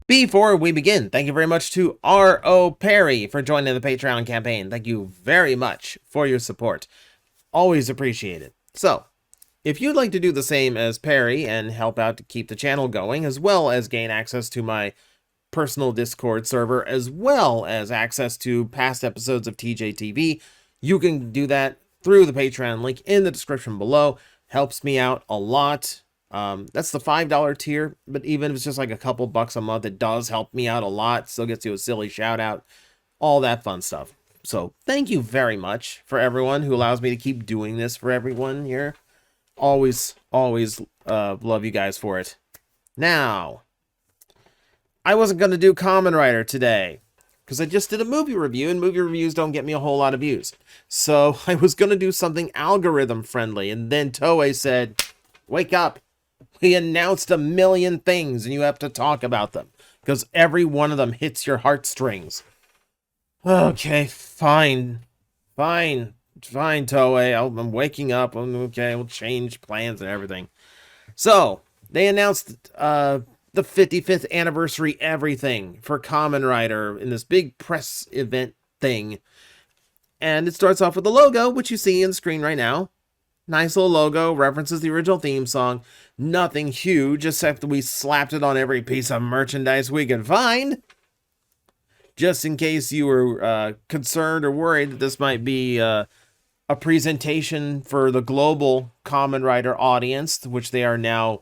Before we begin, thank you very much to R.O. Perry for joining the Patreon campaign. Thank you very much for your support. Always appreciate it. So, if you'd like to do the same as Perry and help out to keep the channel going, as well as gain access to my personal Discord server, as well as access to past episodes of TJTV, you can do that through the Patreon link in the description below. Helps me out a lot. That's the $5 tier, but even if it's just like a couple bucks a month, it does help me out a lot. Still gets you a silly shout out, all that fun stuff. So thank you very much for everyone who allows me to keep doing this for everyone here. Always love you guys for it. Now, I wasn't going to do Kamen Rider today because I just did a movie review, and movie reviews don't get me a whole lot of views. So I was going to do something algorithm friendly, and then Toei said, wake up. We announced 1 million things, and you have to talk about them, because every one of them hits your heartstrings. Okay, fine, Toei. I'm waking up. Okay, we'll change plans and everything. So, they announced the 55th anniversary everything for Kamen Rider in this big press event thing. And it starts off with the logo, which you see on the screen right now. Nice little logo, references the original theme song. Nothing huge, except we slapped it on every piece of merchandise we could find. Just in case you were concerned or worried that this might be a presentation for the global Kamen Rider audience, which they are now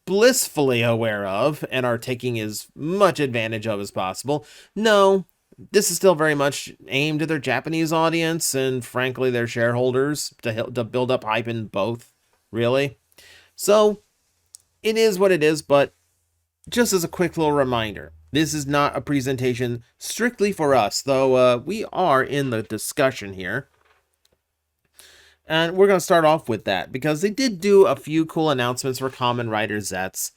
blissfully aware of and are taking as much advantage of as possible. No. This is still very much aimed at their Japanese audience and, frankly, their shareholders to build up hype in both, really. So, it is what it is, but just as a quick little reminder, this is not a presentation strictly for us, though we are in the discussion here. And we're going to start off with that, because they did do a few cool announcements for Kamen Rider Zets.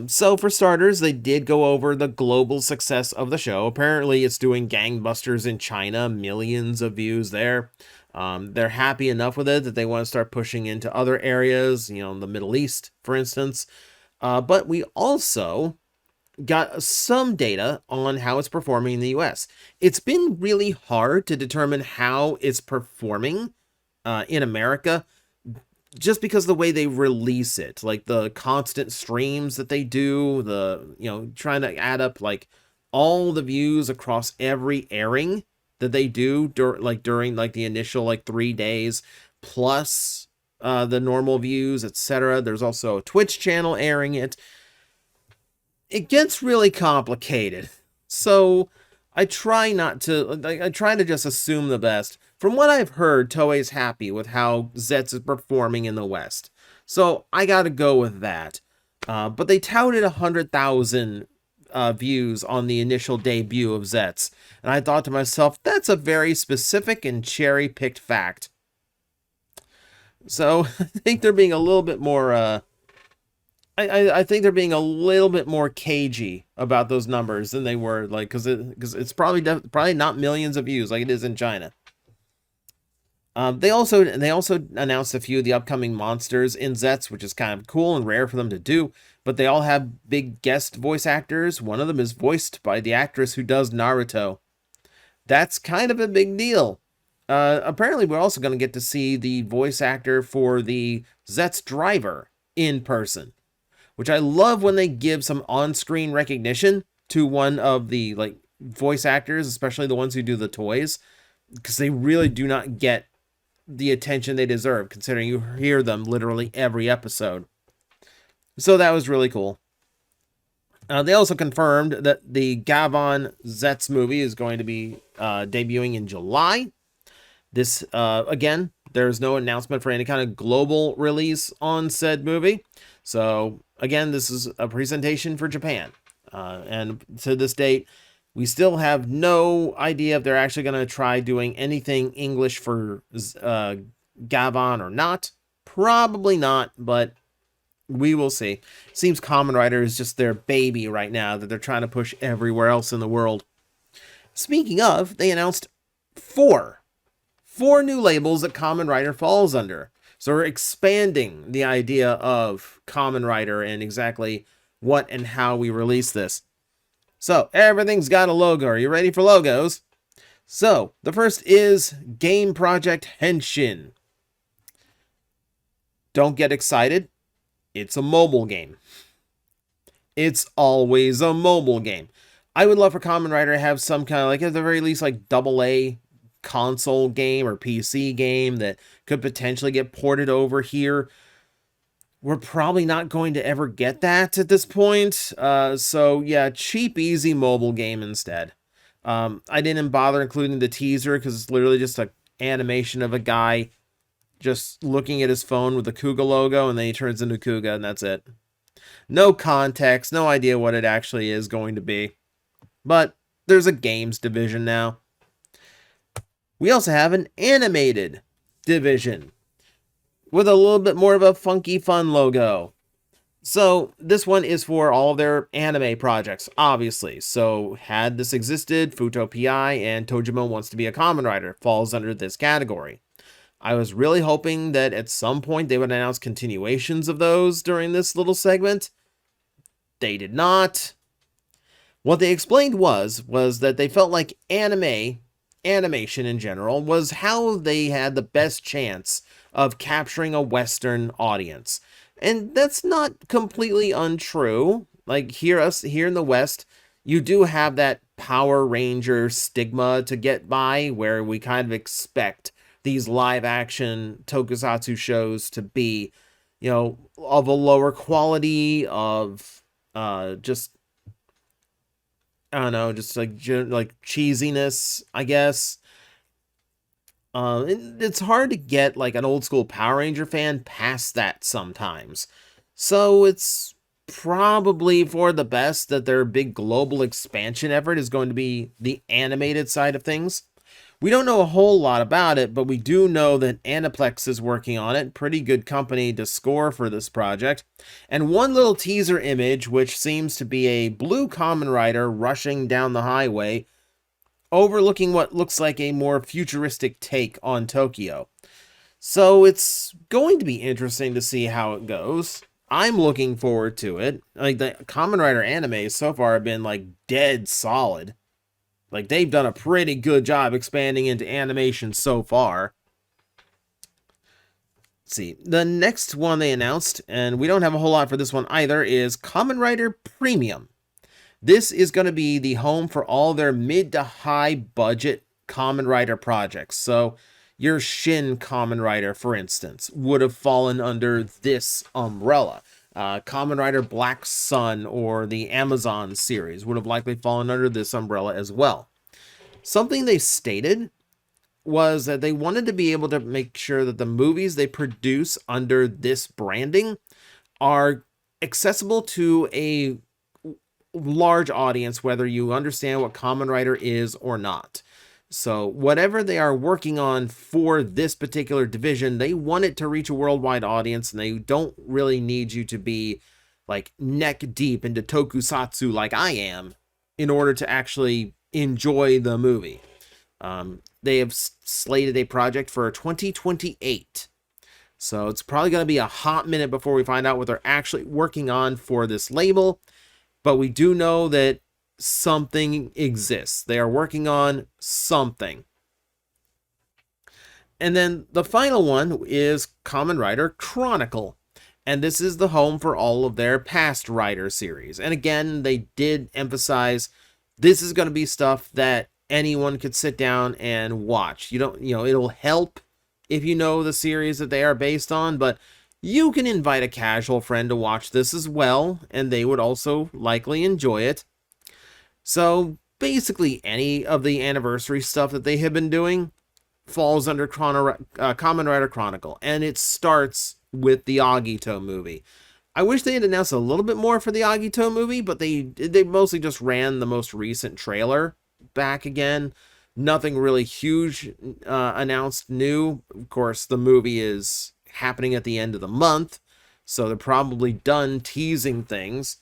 So for starters, they did go over the global success of the show. Apparently, it's doing gangbusters in China, millions of views there. They're happy enough with it that they want to start pushing into other areas, you know, the Middle East, for instance. But we also got some data on how it's performing in the US. It's been really hard to determine how it's performing in America, just because of the way they release it, like the constant streams that they do, trying to add up like all the views across every airing that they do during the initial 3 days, plus the normal views, etc. There's also a Twitch channel airing it. It gets really complicated. So I try to just assume the best. From what I've heard, Toei's happy with how Zets is performing in the West. So I gotta go with that. But they touted 100,000 views on the initial debut of Zets. And I thought to myself, that's a very specific and cherry-picked fact. So I think they're being a little bit more... I think they're being a little bit more cagey about those numbers than they were, because it's probably not millions of views like it is in China. They also announced a few of the upcoming monsters in Zets, which is kind of cool and rare for them to do. But they all have big guest voice actors. One of them is voiced by the actress who does Naruto. That's kind of a big deal. Apparently, we're also going to get to see the voice actor for the Zets driver in person, which I love when they give some on-screen recognition to one of the voice actors, especially the ones who do the toys, because they really do not get the attention they deserve, considering you hear them literally every episode. So that was really cool. They also confirmed that the Gavan Zets movie is going to be debuting in July. This, again, there's no announcement for any kind of global release on said movie. So, again, this is a presentation for Japan. And to this date, we still have no idea if they're actually going to try doing anything English for Gavan or not. Probably not, but we will see. Seems Kamen Rider is just their baby right now that they're trying to push everywhere else in the world. Speaking of, they announced four new labels that Kamen Rider falls under. So we're expanding the idea of Kamen Rider and exactly what and how we release this. So, everything's got a logo. Are you ready for logos? So, the first is Game Project Henshin. Don't get excited. It's a mobile game. It's always a mobile game. I would love for Kamen Rider to have some kind of, like, at the very least, like, AA console game or PC game that could potentially get ported over here. We're probably not going to ever get that at this point. So, yeah, cheap, easy mobile game instead. I didn't bother including the teaser because it's literally just an animation of a guy just looking at his phone with the Kuga logo, and then he turns into Kuga, and that's it. No context, no idea what it actually is going to be. But there's a games division now. We also have an animated division with a little bit more of a funky fun logo. So this one is for all of their anime projects, obviously. So had this existed, Futo PI and Tojima Wants to Be a Kamen Rider falls under this category. I was really hoping that at some point they would announce continuations of those during this little segment. They did not. What they explained was that they felt like animation in general, was how they had the best chance of capturing a Western audience. And that's not completely untrue. Like here in the West, you do have that Power Ranger stigma to get by, where we kind of expect these live action tokusatsu shows to be, of a lower quality, of just, I don't know, just like cheesiness, I guess. It's hard to get like an old school Power Ranger fan past that sometimes. So it's probably for the best that their big global expansion effort is going to be the animated side of things. We don't know a whole lot about it, but we do know that Aniplex is working on it. Pretty good company to score for this project. And one little teaser image, which seems to be a blue Kamen Rider rushing down the highway, overlooking what looks like a more futuristic take on Tokyo. So it's going to be interesting to see how it goes. I'm looking forward to it. Like, the Kamen Rider animes so far have been like dead solid. Like, they've done a pretty good job expanding into animation so far. Let's see, the next one they announced, and we don't have a whole lot for this one either, is Kamen Rider Premium. This is going to be the home for all their mid to high budget Kamen Rider projects. So your Shin Kamen Rider, for instance, would have fallen under this umbrella. Kamen Rider Black Sun or the Amazon series would have likely fallen under this umbrella as well. Something they stated was that they wanted to be able to make sure that the movies they produce under this branding are accessible to a large audience, whether you understand what Kamen Rider is or not. So whatever they are working on for this particular division, they want it to reach a worldwide audience, and they don't really need you to be like neck deep into tokusatsu like I am in order to actually enjoy the movie. They have slated a project for 2028. So it's probably going to be a hot minute before we find out what they're actually working on for this label. But we do know that something exists. They are working on something. And then the final one is Kamen Rider Chronicle. And this is the home for all of their past Rider series. And again, they did emphasize this is going to be stuff that anyone could sit down and watch. It'll help if you know the series that they are based on, but you can invite a casual friend to watch this as well, and they would also likely enjoy it. So basically any of the anniversary stuff that they have been doing falls under Kamen Rider Chronicle, and it starts with the Agito movie. I wish they had announced a little bit more for the Agito movie, but they mostly just ran the most recent trailer back again. Nothing really huge announced new. Of course, the movie is happening at the end of the month, so they're probably done teasing things.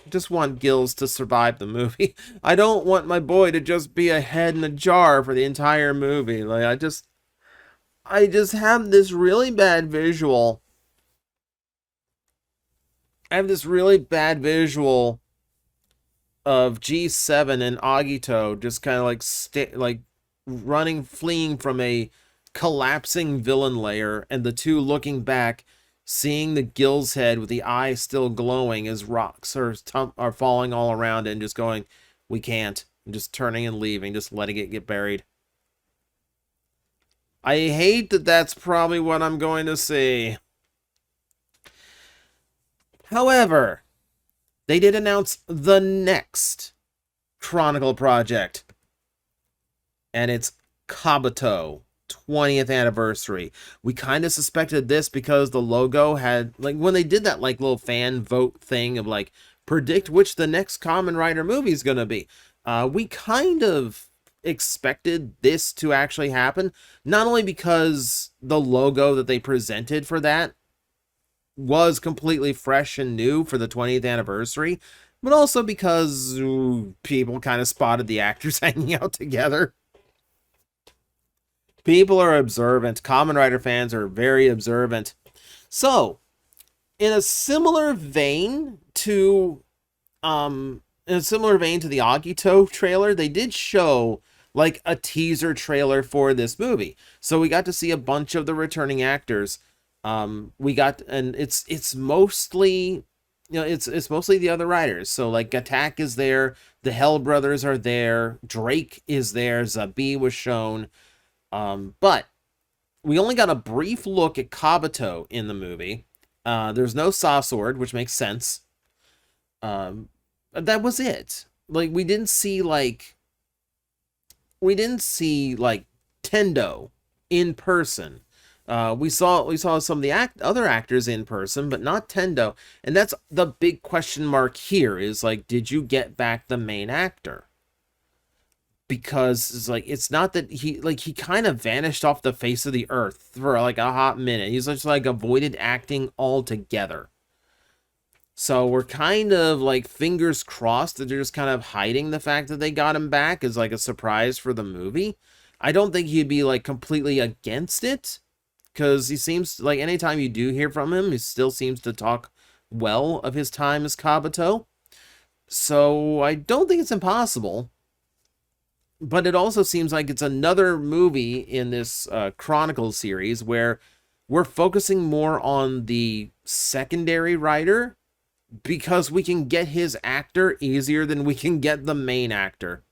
Just want Gills to survive the movie. I don't want my boy to just be a head in a jar for the entire movie. Like, I just have this really bad visual I have this really bad visual of G7 and Agito just kind of like running, fleeing from a collapsing villain lair, and the two looking back, seeing the Gill's head with the eye still glowing as rocks are falling all around it, and just going, "We can't," and just turning and leaving, just letting it get buried. I hate that that's probably what I'm going to see. However, they did announce the next Chronicle project, and it's Kabuto 20th anniversary. We kind of suspected this because the logo had, like, when they did that like little fan vote thing of like predict which the next Kamen Rider movie is going to be, we kind of expected this to actually happen, not only because the logo that they presented for that was completely fresh and new for the 20th anniversary, but also because people kind of spotted the actors hanging out together. People are observant. Kamen Rider fans are very observant. So, in a similar vein to the Agito trailer, they did show like a teaser trailer for this movie. So we got to see a bunch of the returning actors. And it's mostly, it's mostly the other writers. So like Attack is there, the Hell Brothers are there, Drake is there, Zabi was shown. But we only got a brief look at Kabuto in the movie. There's no Saw Sword, which makes sense. That was it. Like we didn't see like Tendo in person. We saw some of the other actors in person, but not Tendo. And that's the big question mark here is like, did you get back the main actor? Because it's not that he kind of vanished off the face of the earth for like a hot minute. He's just like avoided acting altogether. So we're kind of like fingers crossed that they're just kind of hiding the fact that they got him back as like a surprise for the movie. I don't think he'd be like completely against it, because he seems like anytime you do hear from him, he still seems to talk well of his time as Kabuto. So I don't think it's impossible. But it also seems like it's another movie in this Chronicle series where we're focusing more on the secondary writer, because we can get his actor easier than we can get the main actor.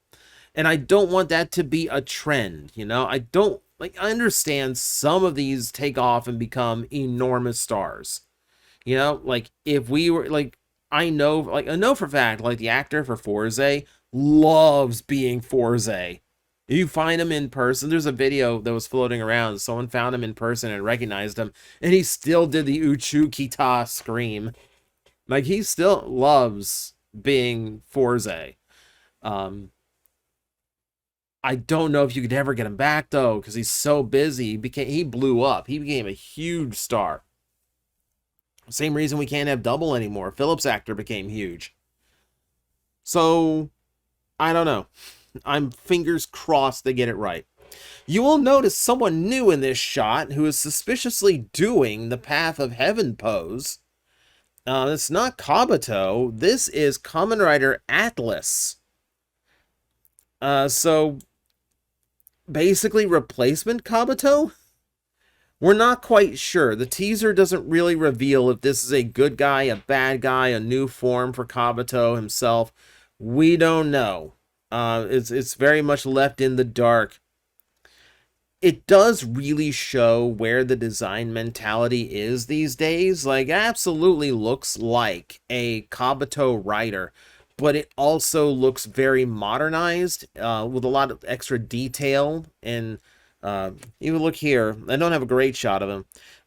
And I don't want that to be a trend, I understand some of these take off and become enormous stars. Like if we were like, I know for a fact, like the actor for Forze loves being Forze. You find him in person. There's a video that was floating around. Someone found him in person and recognized him, and he still did the Uchu Kita scream. Like, he still loves being Forze. I don't know if you could ever get him back, though, because he's so busy. He blew up. He became a huge star. Same reason we can't have Double anymore. Phillips' actor became huge. So, I don't know. I'm fingers crossed they get it right. You will notice someone new in this shot who is suspiciously doing the Path of Heaven pose. It's not Kabuto. This is Kamen Rider Atlas. So basically replacement Kabuto? We're not quite sure. The teaser doesn't really reveal if this is a good guy, a bad guy, a new form for Kabuto himself. We don't know. It's very much left in the dark. It does really show where the design mentality is these days. Like, absolutely looks like a Kabuto rider, but it also looks very modernized, with a lot of extra detail. And even look here, I don't have a great shot of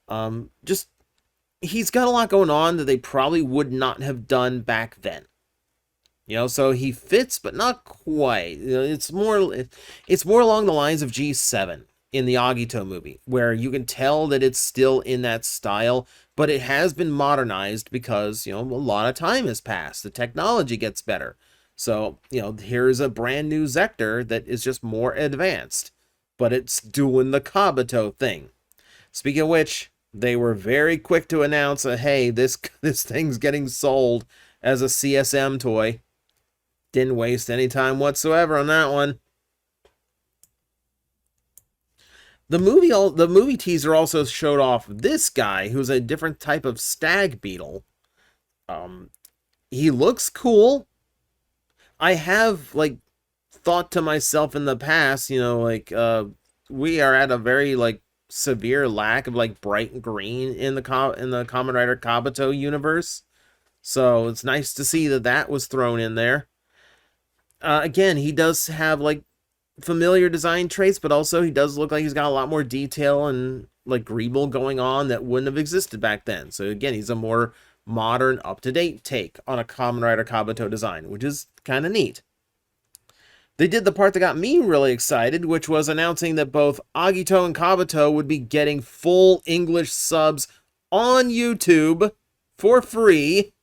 him. Just, he's got a lot going on that they probably would not have done back then. So he fits, but not quite. It's more along the lines of G7 in the Agito movie, where you can tell that it's still in that style, but it has been modernized because, a lot of time has passed. The technology gets better. So, here's a brand new Zector that is just more advanced, but it's doing the Kabuto thing. Speaking of which, They were very quick to announce, hey, this thing's getting sold as a CSM toy. Didn't waste any time whatsoever on that one. The movie teaser also showed off this guy, who's a different type of stag beetle. He looks cool. I have like thought to myself in the past, we are at a very like severe lack of like bright green in the Kamen Rider Kabuto universe. So it's nice to see that that was thrown in there. Again, he does have like familiar design traits, but also he does look like he's got a lot more detail and like greeble going on that wouldn't have existed back then. So again, he's a more modern, up-to-date take on a Kamen Rider Kabuto design, which is kind of neat. They did the part that got me really excited, which was announcing that both Agito and Kabuto would be getting full English subs on YouTube for free,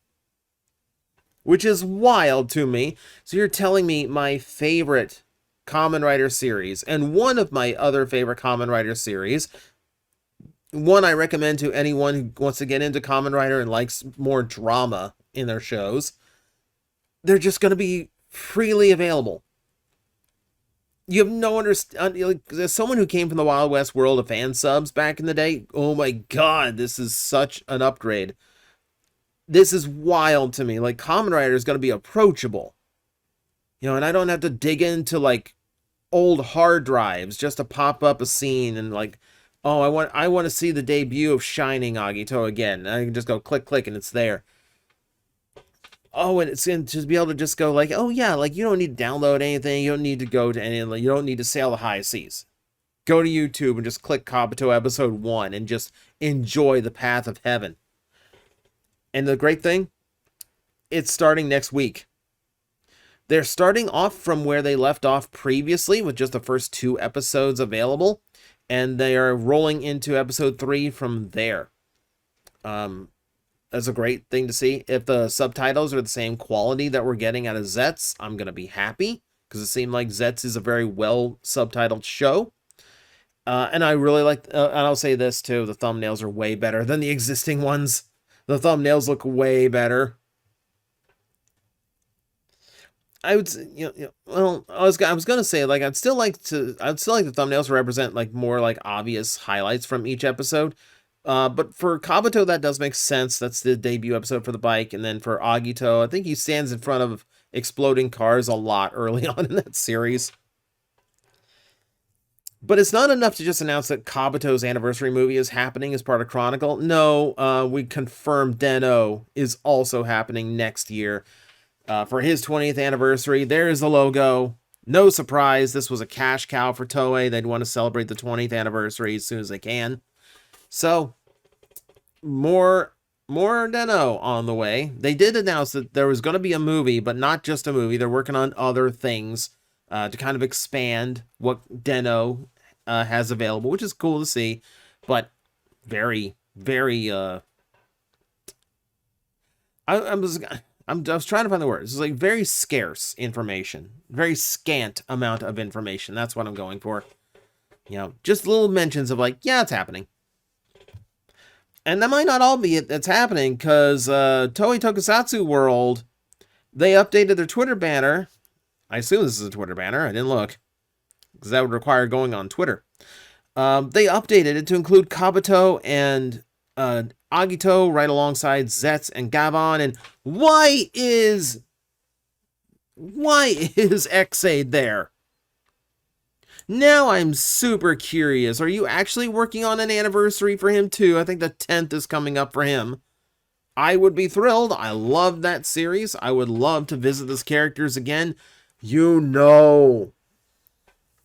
which is wild to me. So you're telling me my favorite Kamen Rider series, and one of my other favorite Kamen Rider series, one I recommend to anyone who wants to get into Kamen Rider and likes more drama in their shows, they're just going to be freely available. You have no understanding. Like, as someone who came from the Wild West world of fan subs back in the day, oh my god, this is such an upgrade. This is wild to me. Like, Kamen Rider is going to be approachable. And I don't have to dig into, like, old hard drives just to pop up a scene and, like, oh, I want to see the debut of Shining Agito again. I can just go click, click, and it's there. Oh, and it's going to be able to just go like, oh yeah, like you don't need to download anything. You don't need to go to any, you don't need to sail the high seas. Go to YouTube and just click Kabuto episode 1 and just enjoy the path of heaven. And the great thing, it's starting next week. They're starting off from where they left off previously with just the first 2 episodes available. And they are rolling into episode 3 from there. That's a great thing to see. If the subtitles are the same quality that we're getting out of Zetz, I'm going to be happy, because it seemed like Zetz is a very well subtitled show. And I really like, and I'll say this too, the thumbnails are way better than the existing ones. The thumbnails look way better. I would, well, I was gonna say, like, I'd still like the thumbnails to represent like more like obvious highlights from each episode. But for Kabuto, that does make sense. That's the debut episode for the bike. And then for Agito, I think he stands in front of exploding cars a lot early on in that series. But it's not enough to just announce that Kabuto's anniversary movie is happening as part of Chronicle. No, we confirmed Den-O is also happening next year for his 20th anniversary. There's the logo. No surprise, this was a cash cow for Toei. They'd want to celebrate the 20th anniversary as soon as they can. So, more Den-O on the way. They did announce that there was going to be a movie, but not just a movie. They're working on other things to kind of expand what Den-O has available, which is cool to see, but very, very. I was trying to find the words. It's like very scarce information, very scant amount of information. That's what I'm going for. Just little mentions of like, yeah, it's happening. And that might not all be it that's happening, because Toei Tokusatsu World, they updated their Twitter banner. I assume this is a Twitter banner. I didn't look, because that would require going on Twitter. They updated it to include Kabuto and Agito right alongside Zetz and Gavon. And why is Ex-Aid there? Now I'm super curious. Are you actually working on an anniversary for him too? I think the 10th is coming up for him. I would be thrilled. I love that series. I would love to visit those characters again. They would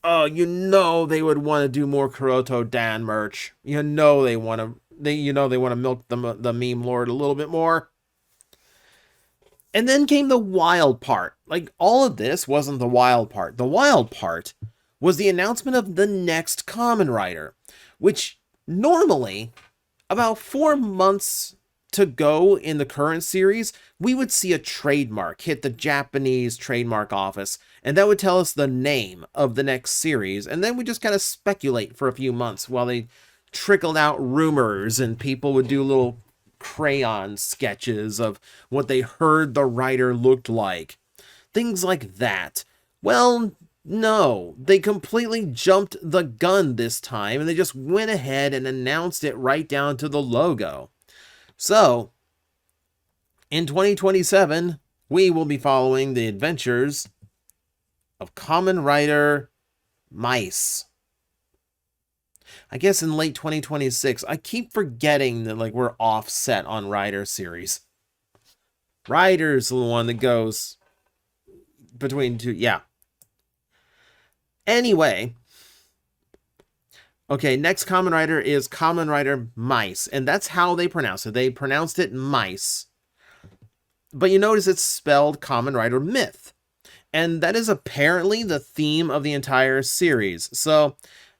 want to do more Kuroto Dan merch. They want to milk the meme lord a little bit more. And then came the wild part. Like, all of this wasn't the wild part. The wild part was the announcement of the next Kamen Rider, which normally, about 4 months to go in the current series, we would see a trademark hit the Japanese trademark office, and that would tell us the name of the next series, and then we just kind of speculate for a few months while they trickled out rumors, and people would do little crayon sketches of what they heard the writer looked like. Things like that. Well, no, they completely jumped the gun this time, and they just went ahead and announced it right down to the logo. So, in 2027, we will be following the adventures of Kamen Rider My-th. I guess in late 2026. I keep forgetting that like we're offset on Rider series. Rider's the one that goes between two. Yeah. Anyway. Okay, next Kamen Rider is Kamen Rider My-th, and that's how they pronounce it. They pronounced it mice. But you notice it's spelled Kamen Rider Myth. And that is apparently the theme of the entire series. So,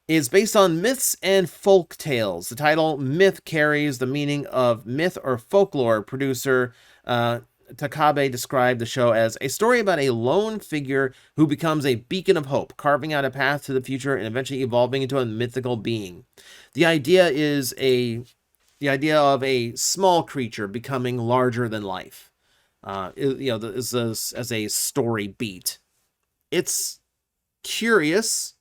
it's based on myths and folk tales. The title Myth carries the meaning of myth or folklore. Producer Takabe described the show as a story about a lone figure who becomes a beacon of hope, carving out a path to the future and eventually evolving into a mythical being. The idea of a small creature becoming larger than life. As a story beat. It's curious.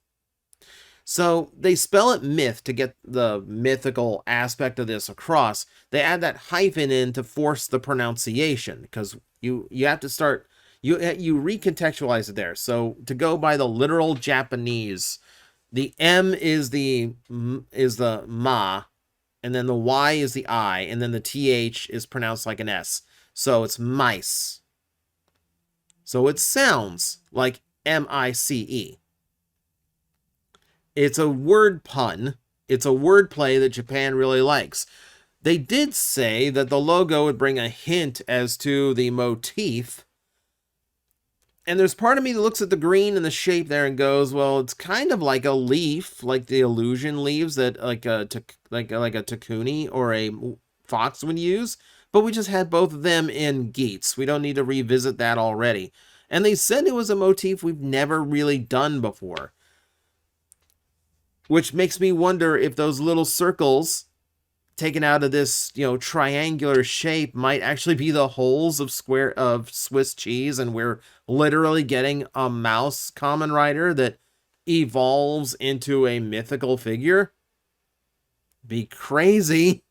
So they spell it myth to get the mythical aspect of this across. They add that hyphen in to force the pronunciation, because you have to start, you recontextualize it there. So to go by the literal Japanese, the M is the ma, and then the Y is the I, and then the TH is pronounced like an S. So it's mice. So it sounds like M-I-C-E. It's a word pun. It's a word play that Japan really likes. They did say that the logo would bring a hint as to the motif. And there's part of me that looks at the green and the shape there and goes, well, it's kind of like a leaf, like the illusion leaves that like a Takuni or a fox would use. But we just had both of them in Geats. We don't need to revisit that already. And they said it was a motif we've never really done before. Which makes me wonder if those little circles taken out of this, triangular shape might actually be the holes of Swiss cheese, and we're literally getting a mouse Kamen Rider that evolves into a mythical figure. Be crazy.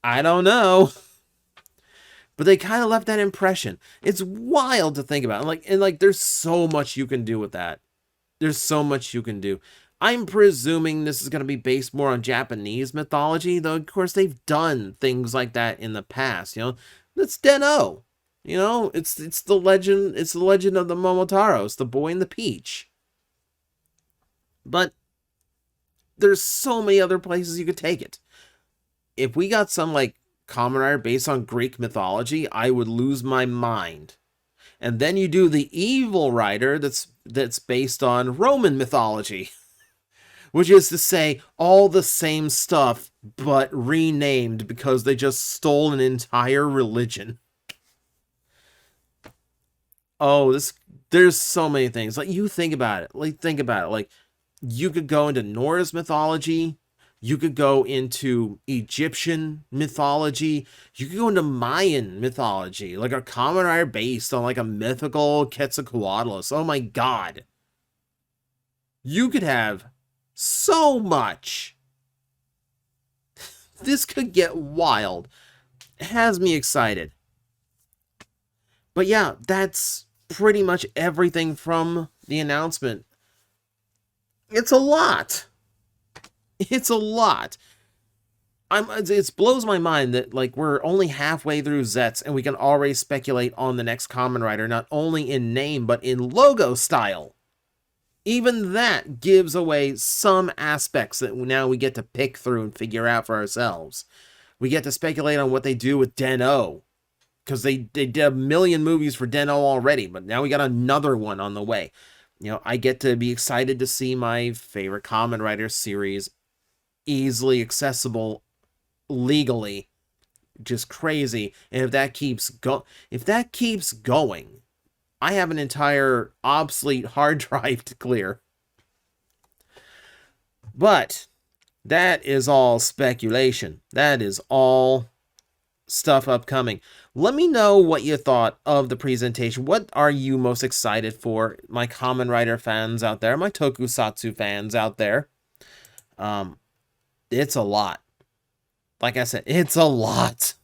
I don't know. But they kind of left that impression. It's wild to think about. And there's so much you can do with that. There's so much you can do. I'm presuming this is going to be based more on Japanese mythology, though of course they've done things like that in the past. That's Den-O. It's the legend. It's the legend of the Momotaros, the boy and the peach. But there's so many other places you could take it. If we got some Kamen Rider based on Greek mythology, I would lose my mind. And then you do the evil Rider that's based on Roman mythology. Which is to say, all the same stuff, but renamed because they just stole an entire religion. Oh, there's so many things. You think about it. You could go into Norse mythology. You could go into Egyptian mythology. You could go into Mayan mythology. Like a Kamen Rider based on a mythical Quetzalcoatlus. Oh my god. You could have so much. This could get wild. It has me excited. But yeah, that's pretty much everything from the announcement. It's a lot. It's a lot. It blows my mind that we're only halfway through Zets and we can already speculate on the next Kamen Rider, not only in name but in logo style. Even that gives away some aspects that now we get to pick through and figure out for ourselves. We get to speculate on what they do with Den-O. Because they did a million movies for Den-O already, but now we got another one on the way. I get to be excited to see my favorite Kamen Rider series easily accessible legally. Just crazy. And if that keeps going, I have an entire obsolete hard drive to clear. But that is all speculation. That is all stuff upcoming. Let me know what you thought of the presentation. What are you most excited for? My Kamen Rider fans out there, my Tokusatsu fans out there. It's a lot. Like I said, it's a lot.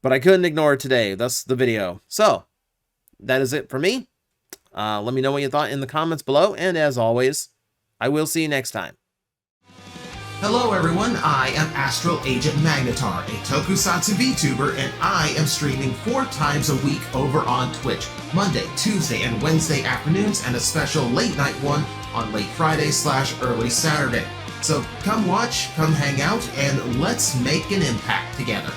But I couldn't ignore it today. That's the video. So, that is it for me. Let me know what you thought in the comments below. And as always, I will see you next time. Hello everyone, I am Astral Agent Magnetar, a Tokusatsu VTuber, and I am streaming 4 times a week over on Twitch, Monday, Tuesday, and Wednesday afternoons, and a special late night one on late Friday/early Saturday. So come watch, come hang out, and let's make an impact together.